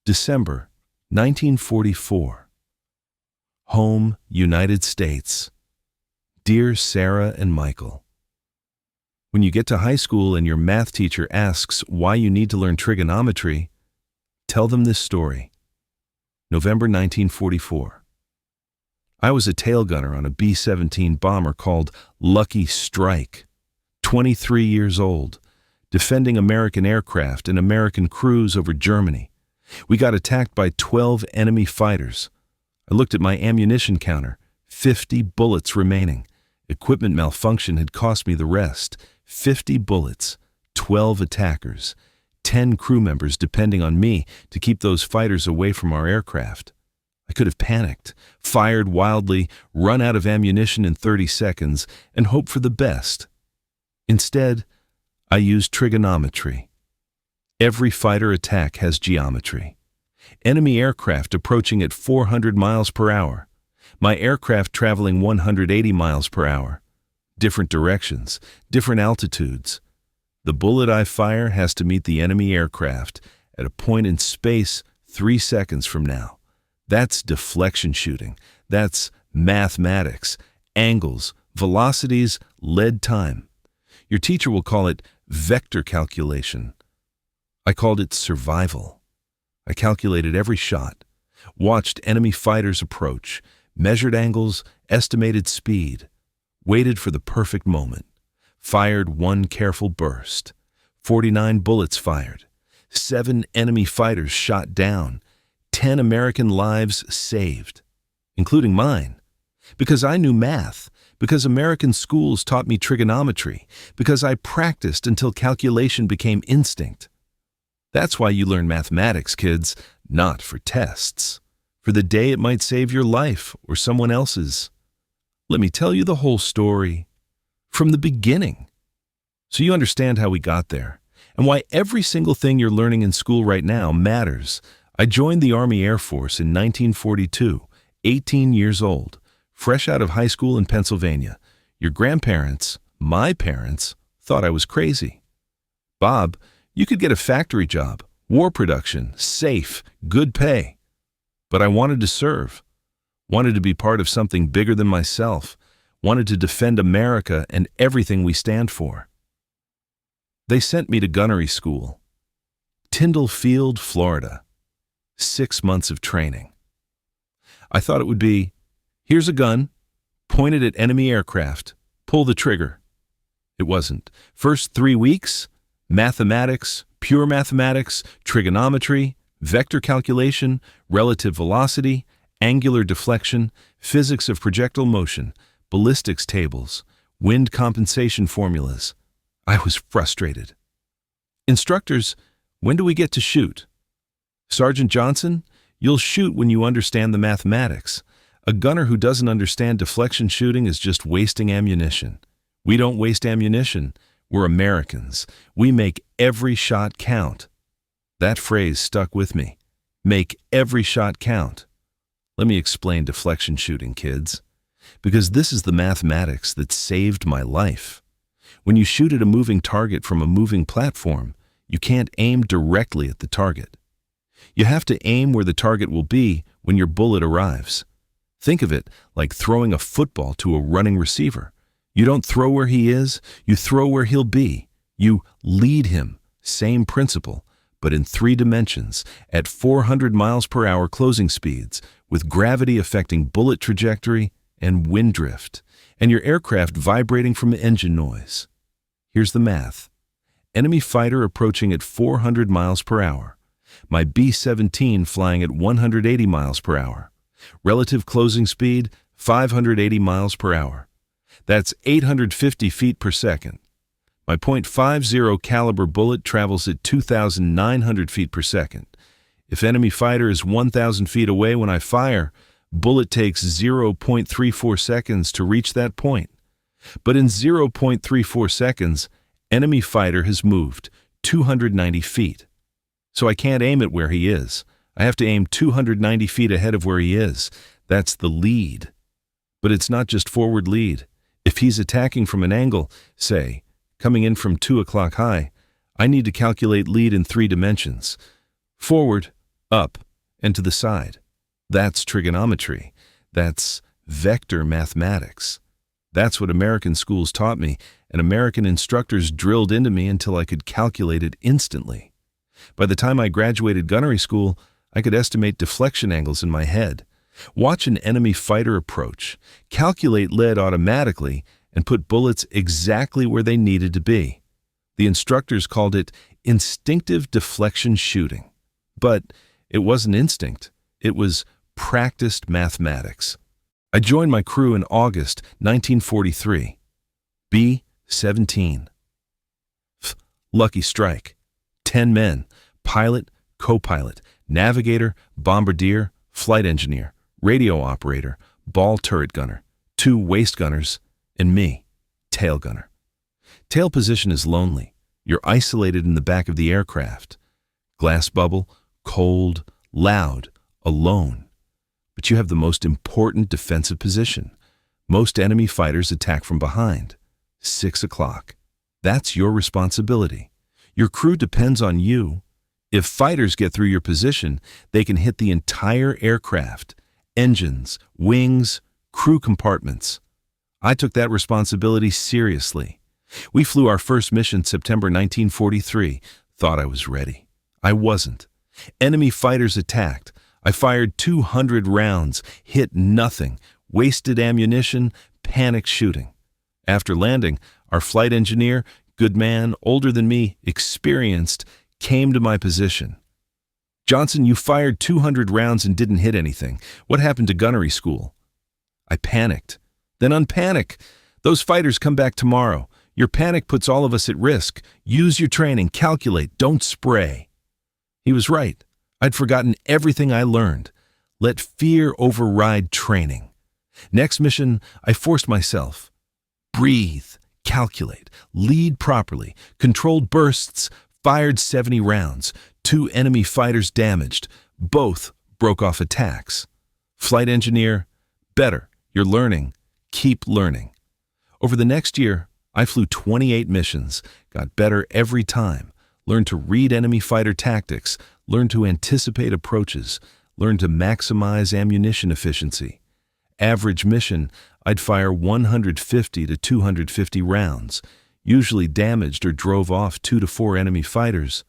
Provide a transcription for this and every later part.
December 1944. Home, United States. Dear Sarah and Michael, when you get to high school and your math teacher asks why you need to learn trigonometry, tell them this story. November 1944. I was a tail gunner on a B-17 bomber called Lucky Strike, 23 years old, defending American aircraft and American crews over Germany. We got attacked by 12 enemy fighters. I looked at my ammunition counter, 50 bullets remaining. Equipment malfunction had cost me the rest. 50 bullets, 12 attackers, 10 crew members depending on me to keep those fighters away from our aircraft. I could have panicked, fired wildly, run out of ammunition in 30 seconds, and hoped for the best. Instead, I used trigonometry. Every fighter attack has geometry. Enemy aircraft approaching at 400 miles per hour. My aircraft traveling 180 miles per hour. Different directions, different altitudes. The bullet I fire has to meet the enemy aircraft at a point in space 3 seconds from now. That's deflection shooting. That's mathematics, angles, velocities, lead time. Your teacher will call it vector calculation. I called it survival. I calculated every shot, watched enemy fighters approach, measured angles, estimated speed, waited for the perfect moment, fired one careful burst, 49 bullets fired, 7 enemy fighters shot down, 10 American lives saved, including mine, because I knew math, because American schools taught me trigonometry, because I practiced until calculation became instinct. That's why you learn mathematics, kids, not for tests. For the day it might save your life or someone else's. Let me tell you the whole story from the beginning, so you understand how we got there and why every single thing you're learning in school right now matters. I joined the Army Air Force in 1942, 18 years old, fresh out of high school in Pennsylvania. Your grandparents, my parents, thought I was crazy. Bob, you could get a factory job, war production, safe, good pay. But I wanted to serve, wanted to be part of something bigger than myself, wanted to defend America and everything we stand for. They sent me to gunnery school, Tyndall Field, Florida. 6 months of training. I thought it would be, here's a gun, pointed at enemy aircraft, pull the trigger. It wasn't. First 3 weeks, mathematics, pure mathematics, trigonometry, vector calculation, relative velocity, angular deflection, physics of projectile motion, ballistics tables, wind compensation formulas. I was frustrated. Instructors, when do we get to shoot? Sergeant Johnson, you'll shoot when you understand the mathematics. A gunner who doesn't understand deflection shooting is just wasting ammunition. We don't waste ammunition. We're Americans. We make every shot count. That phrase stuck with me. Make every shot count. Let me explain deflection shooting, kids. Because this is the mathematics that saved my life. When you shoot at a moving target from a moving platform, you can't aim directly at the target. You have to aim where the target will be when your bullet arrives. Think of it like throwing a football to a running receiver. You don't throw where he is, you throw where he'll be. You lead him, same principle, but in 3 dimensions, at 400 miles per hour closing speeds, with gravity affecting bullet trajectory and wind drift, and your aircraft vibrating from engine noise. Here's the math. Enemy fighter approaching at 400 miles per hour. My B-17 flying at 180 miles per hour. Relative closing speed, 580 miles per hour. That's 850 feet per second. My .50 caliber bullet travels at 2,900 feet per second. If enemy fighter is 1,000 feet away when I fire, bullet takes 0.34 seconds to reach that point. But in 0.34 seconds, enemy fighter has moved 290 feet. So I can't aim it where he is. I have to aim 290 feet ahead of where he is. That's the lead. But it's not just forward lead. If he's attacking from an angle, say, coming in from 2 o'clock high, I need to calculate lead in 3 dimensions. Forward, up, and to the side. That's trigonometry. That's vector mathematics. That's what American schools taught me, and American instructors drilled into me until I could calculate it instantly. By the time I graduated gunnery school, I could estimate deflection angles in my head, watch an enemy fighter approach, calculate lead automatically, and put bullets exactly where they needed to be. The instructors called it instinctive deflection shooting. But it wasn't instinct. It was practiced mathematics. I joined my crew in August 1943. B-17. Lucky strike. 10 men, pilot, co-pilot, navigator, bombardier, flight engineer, radio operator, ball turret gunner, 2 waist gunners, and me, tail gunner. Tail position is lonely. You're isolated in the back of the aircraft. Glass bubble, cold, loud, alone. But you have the most important defensive position. Most enemy fighters attack from behind. 6 o'clock. That's your responsibility. Your crew depends on you. If fighters get through your position, they can hit the entire aircraft, engines, wings, crew compartments. I took that responsibility seriously. We flew our first mission September 1943. Thought I was ready. I wasn't. Enemy fighters attacked. I fired 200 rounds, hit nothing, wasted ammunition, panicked shooting. After landing, our flight engineer, good man, older than me, experienced, came to my position. "Johnson, you fired 200 rounds and didn't hit anything. What happened to gunnery school?" I panicked. "Then unpanic. Those fighters come back tomorrow. Your panic puts all of us at risk. Use your training, calculate, don't spray." He was right. I'd forgotten everything I learned. Let fear override training. Next mission, I forced myself. Breathe, calculate, lead properly, controlled bursts, fired 70 rounds, 2 enemy fighters damaged, both broke off attacks. Flight engineer, better, you're learning, keep learning. Over the next year, I flew 28 missions, got better every time, learned to read enemy fighter tactics, learned to anticipate approaches, learned to maximize ammunition efficiency. Average mission, I'd fire 150 to 250 rounds, usually damaged or drove off 2 to 4 enemy fighters.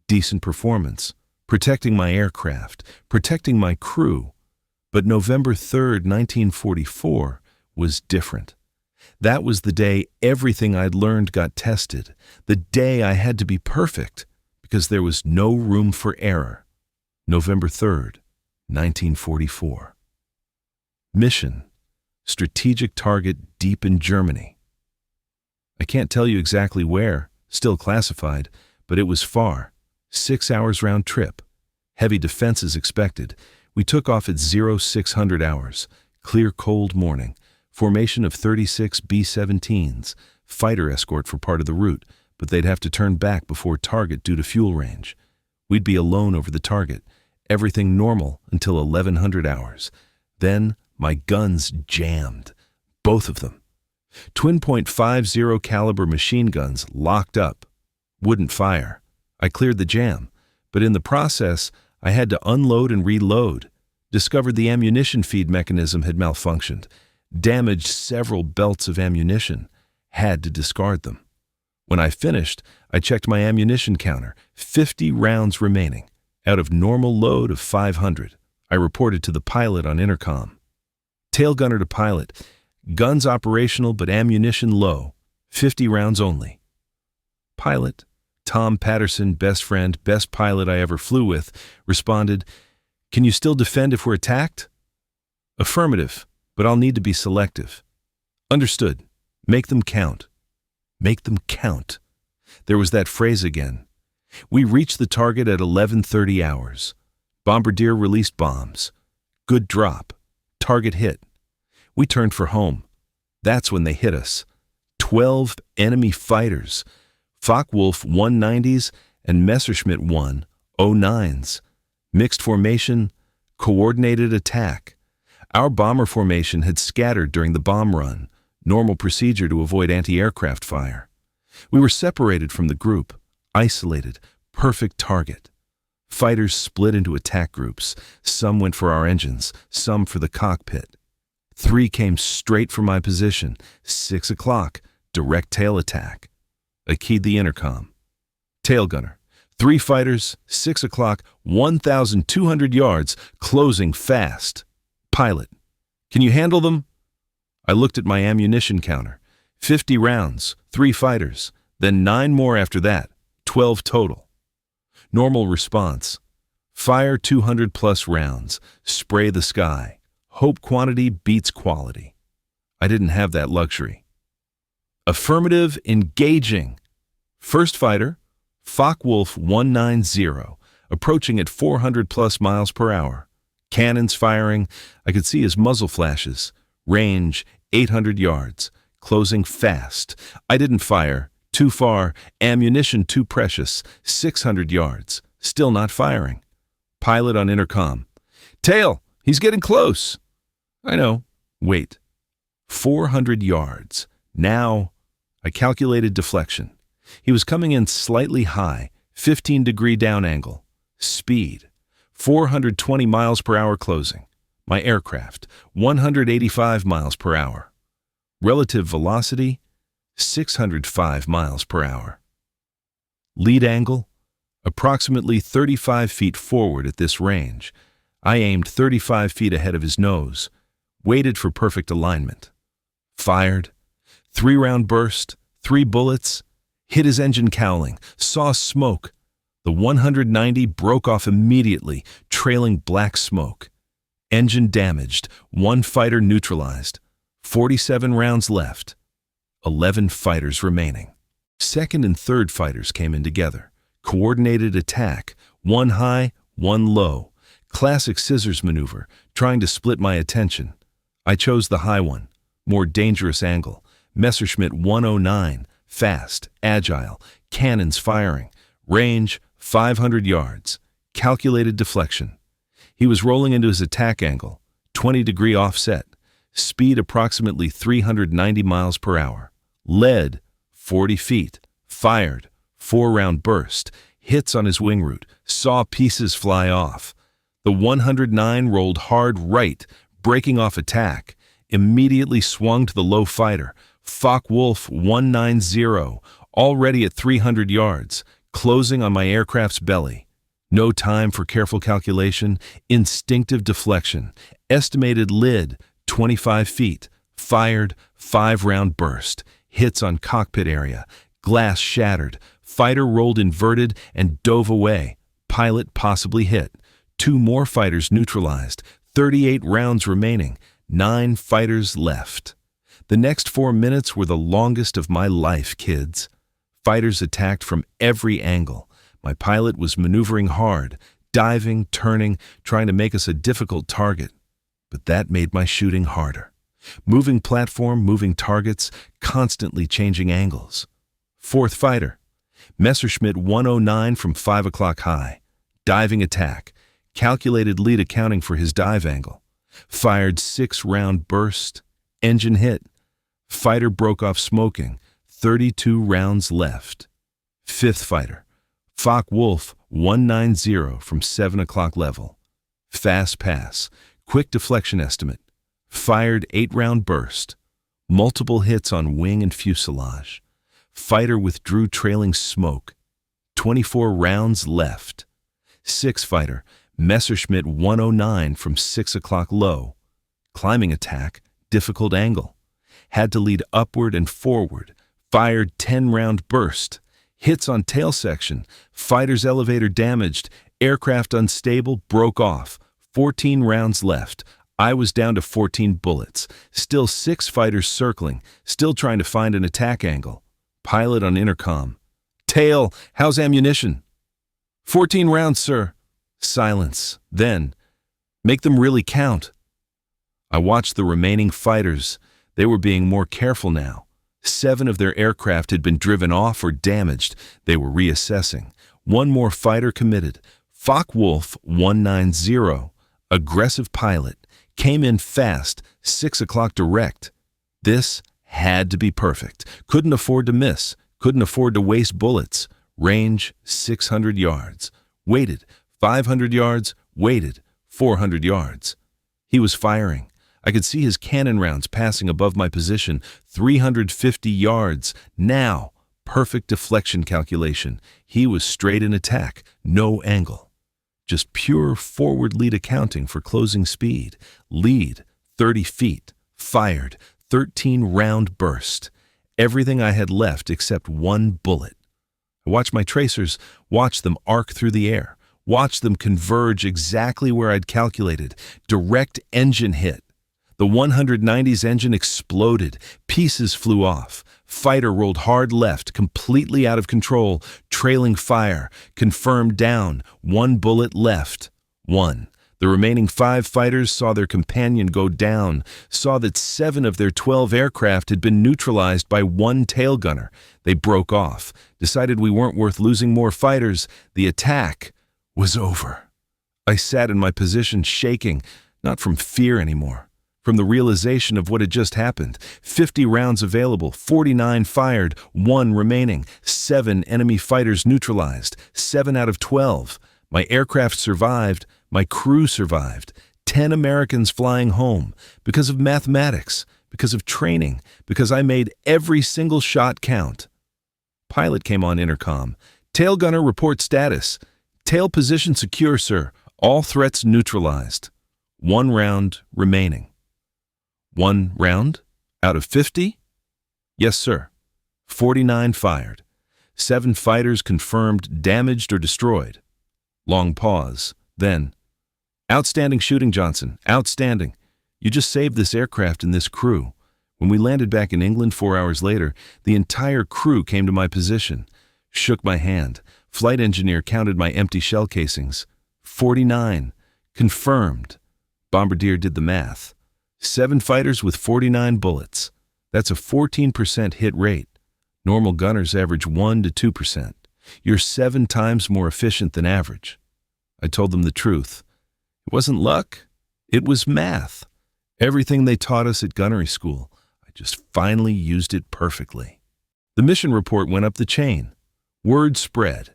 Decent performance, protecting my aircraft, protecting my crew. But November 3rd, 1944 was different. That was the day everything I'd learned got tested, the day I had to be perfect, because there was no room for error. November 3rd, 1944. Mission: strategic target deep in Germany. I can't tell you exactly where, still classified, but it was far. 6 hours round trip. Heavy defenses expected. We took off at 0600 hours. Clear cold morning. Formation of 36 B-17s. Fighter escort for part of the route, but they'd have to turn back before target due to fuel range. We'd be alone over the target. Everything normal until 1100 hours. Then my guns jammed. Both of them. Twin .50 caliber machine guns locked up. Wouldn't fire. I cleared the jam, but in the process, I had to unload and reload. Discovered the ammunition feed mechanism had malfunctioned. Damaged several belts of ammunition. Had to discard them. When I finished, I checked my ammunition counter. 50 rounds remaining, out of normal load of 500. I reported to the pilot on intercom. Tail gunner to pilot. Guns operational but ammunition low. 50 rounds only. Pilot, Tom Patterson, best friend, best pilot I ever flew with, responded, "Can you still defend if we're attacked?" "Affirmative, but I'll need to be selective." "Understood. Make them count." Make them count. There was that phrase again. We reached the target at 11:30 hours. Bombardier released bombs. Good drop. Target hit. We turned for home. That's when they hit us. 12 enemy fighters. Focke-Wulf 190s and Messerschmitt 109s. Mixed formation, coordinated attack. Our bomber formation had scattered during the bomb run, normal procedure to avoid anti-aircraft fire. We were separated from the group, isolated, perfect target. Fighters split into attack groups. Some went for our engines, some for the cockpit. 3 came straight for my position. 6 o'clock, direct tail attack. I keyed the intercom. Tail gunner. 3 fighters, 6 o'clock, 1,200 yards, closing fast. Pilot. Can you handle them? I looked at my ammunition counter. 50 rounds, 3 fighters, then 9 more after that, 12 total. Normal response. Fire 200 plus rounds, spray the sky. Hope quantity beats quality. I didn't have that luxury. Affirmative, engaging. First fighter, Focke-Wulf 190, approaching at 400 plus miles per hour. Cannons firing, I could see his muzzle flashes. Range, 800 yards, closing fast. I didn't fire, too far, ammunition too precious, 600 yards, still not firing. Pilot on intercom. Tail, he's getting close. I know, wait. 400 yards. Now, I calculated deflection. He was coming in slightly high, 15-degree down angle. Speed, 420 miles per hour closing. My aircraft, 185 miles per hour. Relative velocity, 605 miles per hour. Lead angle, approximately 35 feet forward at this range. I aimed 35 feet ahead of his nose, waited for perfect alignment. Fired, 3-round burst, 3 bullets, hit his engine cowling, saw smoke. The 190 broke off immediately, trailing black smoke. Engine damaged, 1 fighter neutralized, 47 rounds left, 11 fighters remaining. Second and third fighters came in together. Coordinated attack, 1 high, 1 low. Classic scissors maneuver, trying to split my attention. I chose the high one, more dangerous angle. Messerschmitt 109, fast, agile, cannons firing. Range, 500 yards. Calculated deflection. He was rolling into his attack angle, 20-degree offset. Speed approximately 390 miles per hour. Lead, 40 feet. Fired, 4-round burst. Hits on his wing root, saw pieces fly off. The 109 rolled hard right, breaking off attack. Immediately swung to the low fighter. Focke-Wulf 190, already at 300 yards, closing on my aircraft's belly. No time for careful calculation, instinctive deflection. Estimated lid, 25 feet. Fired, 5-round burst. Hits on cockpit area. Glass shattered. Fighter rolled inverted and dove away. Pilot possibly hit. 2 more fighters neutralized. 38 rounds remaining. 9 fighters left. The next 4 minutes were the longest of my life, kids. Fighters attacked from every angle. My pilot was maneuvering hard, diving, turning, trying to make us a difficult target. But that made my shooting harder. Moving platform, moving targets, constantly changing angles. Fourth fighter. Messerschmitt 109 from 5 o'clock high. Diving attack. Calculated lead accounting for his dive angle. Fired 6-round burst. Engine hit. Fighter broke off smoking. 32 rounds left. Fifth fighter. Focke-Wulf 190 from 7 o'clock level. Fast pass. Quick deflection estimate. Fired 8-round burst. Multiple hits on wing and fuselage. Fighter withdrew trailing smoke. 24 rounds left. Sixth fighter. Messerschmitt 109 from 6 o'clock low. Climbing attack, difficult angle. Had to lead upward and forward. Fired 10-round burst. Hits on tail section. Fighter's elevator damaged. Aircraft unstable, broke off. 14 rounds left. I was down to 14 bullets. Still 6 fighters circling. Still trying to find an attack angle. Pilot on intercom. Tail, how's ammunition? 14 rounds, sir. Silence. Then, make them really count. I watched the remaining fighters. They were being more careful now. 7 of their aircraft had been driven off or damaged. They were reassessing. 1 more fighter committed. Focke-Wulf 190, aggressive pilot, came in fast, 6 o'clock direct. This had to be perfect. Couldn't afford to miss. Couldn't afford to waste bullets. Range 600 yards. Waited. 500 yards, waited, 400 yards. He was firing. I could see his cannon rounds passing above my position, 350 yards. Now, perfect deflection calculation. He was straight in attack, no angle. Just pure forward lead accounting for closing speed. Lead, 30 feet. Fired, 13-round burst. Everything I had left except one bullet. I watched my tracers, watched them arc through the air, watched them converge exactly where I'd calculated. Direct engine hit. The 190's engine exploded. Pieces flew off. Fighter rolled hard left, completely out of control, trailing fire. Confirmed down. One bullet left. One. The remaining 5 fighters saw their companion go down, saw that 7 of their 12 aircraft had been neutralized by one tail gunner. They broke off, decided we weren't worth losing more fighters. The attack was over. I sat in my position shaking, not from fear anymore, from the realization of what had just happened. 50 rounds available, 49 fired, 1 remaining, 7 enemy fighters neutralized, 7 out of 12. My aircraft survived. My crew survived. 10 Americans flying home because of mathematics, because of training, because I made every single shot count. Pilot came on intercom. Tail gunner report status. Tail position secure, sir. All threats neutralized. 1 round remaining. 1 round? Out of 50? Yes, sir. 49 fired. 7 fighters confirmed damaged or destroyed. Long pause. Then, outstanding shooting, Johnson. Outstanding. You just saved this aircraft and this crew. When we landed back in England 4 hours later, the entire crew came to my position, shook my hand. Flight engineer counted my empty shell casings. 49. Confirmed. Bombardier did the math. 7 fighters with 49 bullets. That's a 14% hit rate. Normal gunners average 1 to 2%. You're 7 times more efficient than average. I told them the truth. It wasn't luck. It was math. Everything they taught us at gunnery school. I just finally used it perfectly. The mission report went up the chain. Word spread.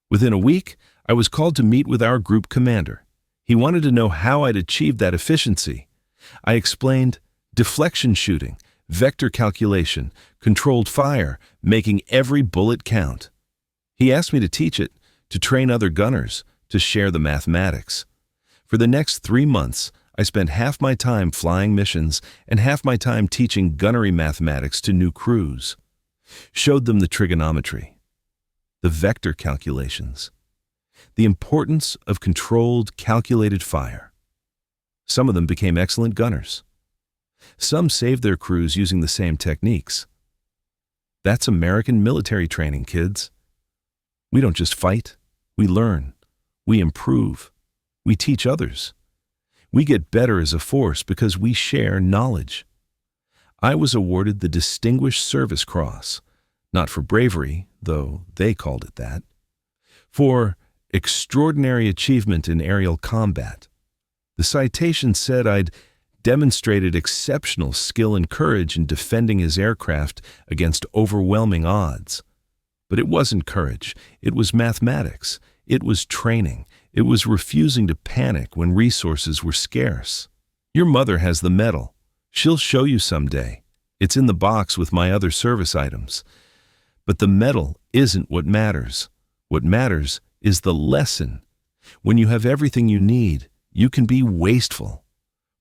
Within a week, I was called to meet with our group commander. He wanted to know how I'd achieved that efficiency. I explained deflection shooting, vector calculation, controlled fire, making every bullet count. He asked me to teach it, to train other gunners, to share the mathematics. For the next 3 months, I spent half my time flying missions and half my time teaching gunnery mathematics to new crews. Showed them the trigonometry, the vector calculations, the importance of controlled, calculated fire. Some of them became excellent gunners. Some saved their crews using the same techniques. That's American military training, kids. We don't just fight, we learn, we improve, we teach others. We get better as a force because we share knowledge. I was awarded the Distinguished Service Cross, not for bravery, though they called it that, for extraordinary achievement in aerial combat. The citation said I'd demonstrated exceptional skill and courage in defending his aircraft against overwhelming odds. But it wasn't courage, it was mathematics, it was training, it was refusing to panic when resources were scarce. Your mother has the medal. She'll show you someday. It's in the box with my other service items. But the medal isn't what matters. What matters is the lesson. When you have everything you need, you can be wasteful.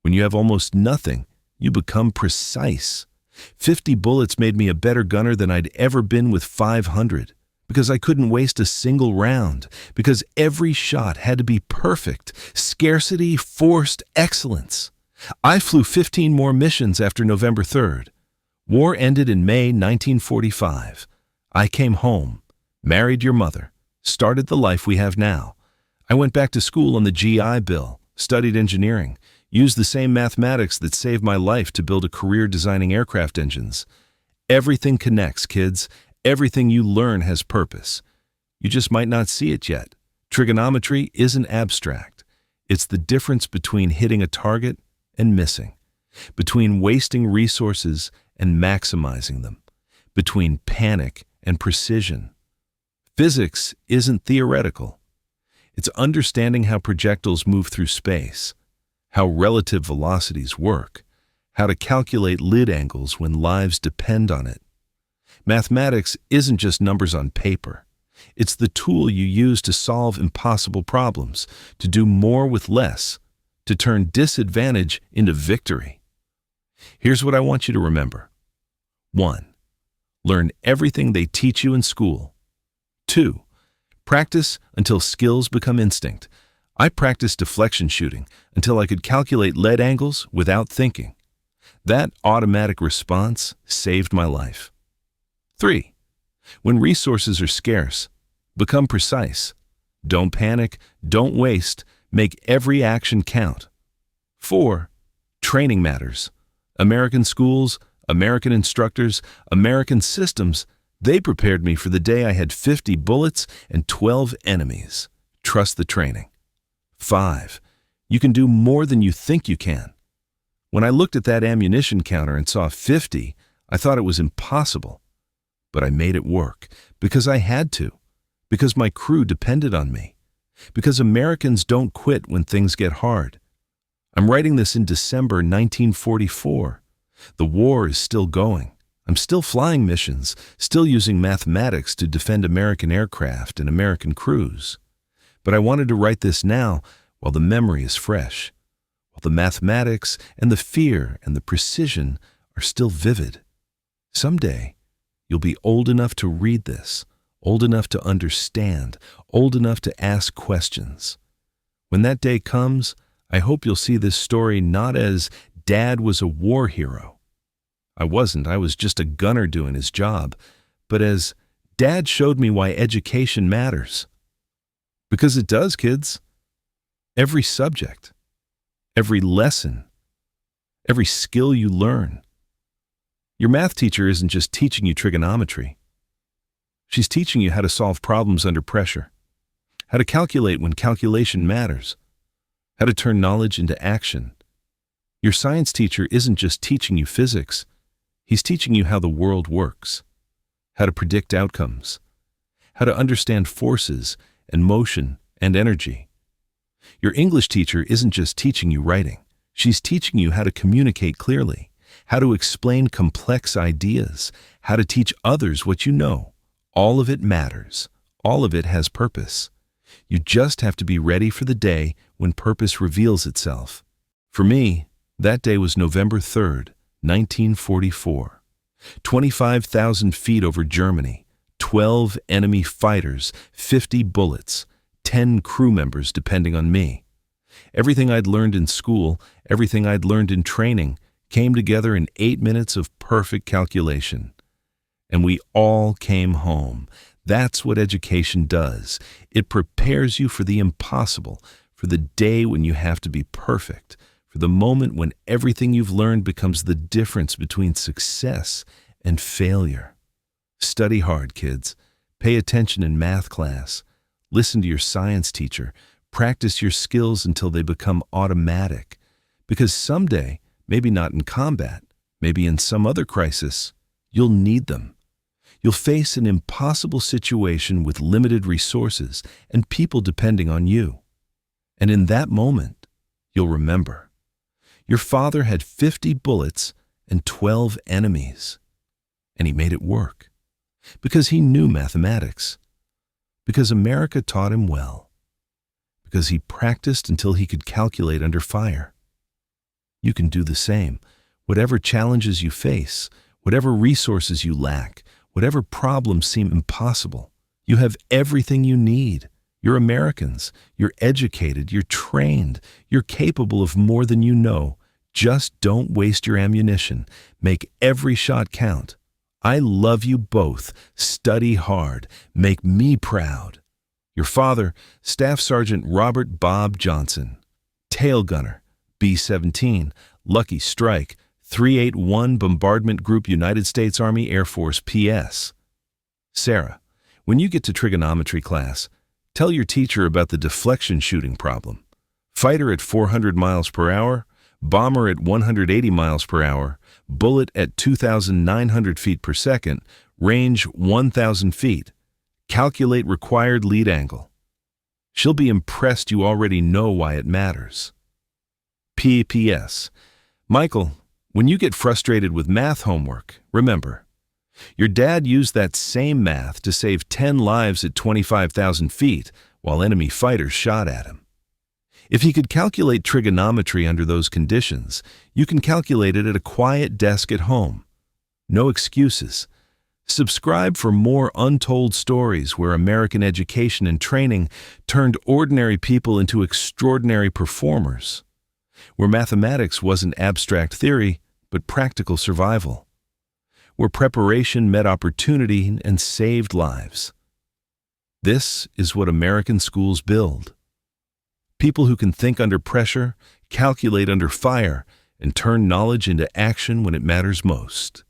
When you have almost nothing, you become precise. 50 bullets made me a better gunner than I'd ever been with 500, because I couldn't waste a single round, because every shot had to be perfect. Scarcity forced excellence. I flew 15 more missions after November 3rd. War ended in May 1945. I came home, married your mother, started the life we have now. I went back to school on the GI Bill, studied engineering, used the same mathematics that saved my life to build a career designing aircraft engines. Everything connects, kids. Everything you learn has purpose. You just might not see it yet. Trigonometry isn't abstract. It's the difference between hitting a target and missing, between wasting resources and maximizing them, between panic and precision. Physics isn't theoretical. It's understanding how projectiles move through space, how relative velocities work, how to calculate lid angles when lives depend on it. Mathematics isn't just numbers on paper. It's the tool you use to solve impossible problems, to do more with less, to turn disadvantage into victory. Here's what I want you to remember. 1. Learn everything they teach you in school. 2. Practice until skills become instinct. I practiced deflection shooting until I could calculate lead angles without thinking. That automatic response saved my life. 3. When resources are scarce, become precise. Don't panic, don't waste, make every action count. 4. Training matters. American schools, American instructors, American systems, they prepared me for the day I had 50 bullets and 12 enemies. Trust the training. 5. You can do more than you think you can. When I looked at that ammunition counter and saw 50, I thought it was impossible. But I made it work because I had to, because my crew depended on me, because Americans don't quit when things get hard. I'm writing this in December 1944. The war is still going. I'm still flying missions, still using mathematics to defend American aircraft and American crews. But I wanted to write this now while the memory is fresh, while the mathematics and the fear and the precision are still vivid. Someday, you'll be old enough to read this, old enough to understand, old enough to ask questions. When that day comes, I hope you'll see this story not as Dad was a war hero. I wasn't, I was just a gunner doing his job, but as Dad showed me why education matters. Because it does, kids. Every subject, every lesson, every skill you learn. Your math teacher isn't just teaching you trigonometry. She's teaching you how to solve problems under pressure, how to calculate when calculation matters, how to turn knowledge into action. Your science teacher isn't just teaching you physics. He's teaching you how the world works, how to predict outcomes, how to understand forces and motion and energy. Your English teacher isn't just teaching you writing. She's teaching you how to communicate clearly, how to explain complex ideas, how to teach others what you know. All of it matters. All of it has purpose. You just have to be ready for the day when purpose reveals itself. For me, that day was November 3rd, 1944. 25,000 feet over Germany, 12 enemy fighters, 50 bullets, 10 crew members depending on me. Everything I'd learned in school, everything I'd learned in training, came together in 8 minutes of perfect calculation. And we all came home. That's what education does. It prepares you for the impossible, for the day when you have to be perfect, for the moment when everything you've learned becomes the difference between success and failure. Study hard, kids. Pay attention in math class. Listen to your science teacher. Practice your skills until they become automatic. Because someday, maybe not in combat, maybe in some other crisis, you'll need them. You'll face an impossible situation with limited resources and people depending on you. And in that moment, you'll remember. Your father had 50 bullets and 12 enemies. And he made it work. Because he knew mathematics. Because America taught him well. Because he practiced until he could calculate under fire. You can do the same. Whatever challenges you face, whatever resources you lack, whatever problems seem impossible, you have everything you need. You're Americans. You're educated. You're trained. You're capable of more than you know. Just don't waste your ammunition. Make every shot count. I love you both. Study hard. Make me proud. Your father, Staff Sergeant Robert Bob Johnson. Tail Gunner, B-17, Lucky Strike, 381 Bombardment Group, United States Army Air Force, PS. Sarah, when you get to trigonometry class, tell your teacher about the deflection shooting problem. Fighter at 400 miles per hour, bomber at 180 miles per hour, bullet at 2,900 feet per second, range 1,000 feet. Calculate required lead angle. She'll be impressed you already know why it matters. P.P.S. Michael, when you get frustrated with math homework, remember, your dad used that same math to save 10 lives at 25,000 feet while enemy fighters shot at him. If he could calculate trigonometry under those conditions, you can calculate it at a quiet desk at home. No excuses. Subscribe for more untold stories where American education and training turned ordinary people into extraordinary performers, where mathematics wasn't abstract theory, but practical survival, where preparation met opportunity and saved lives. This is what American schools build. People who can think under pressure, calculate under fire, and turn knowledge into action when it matters most.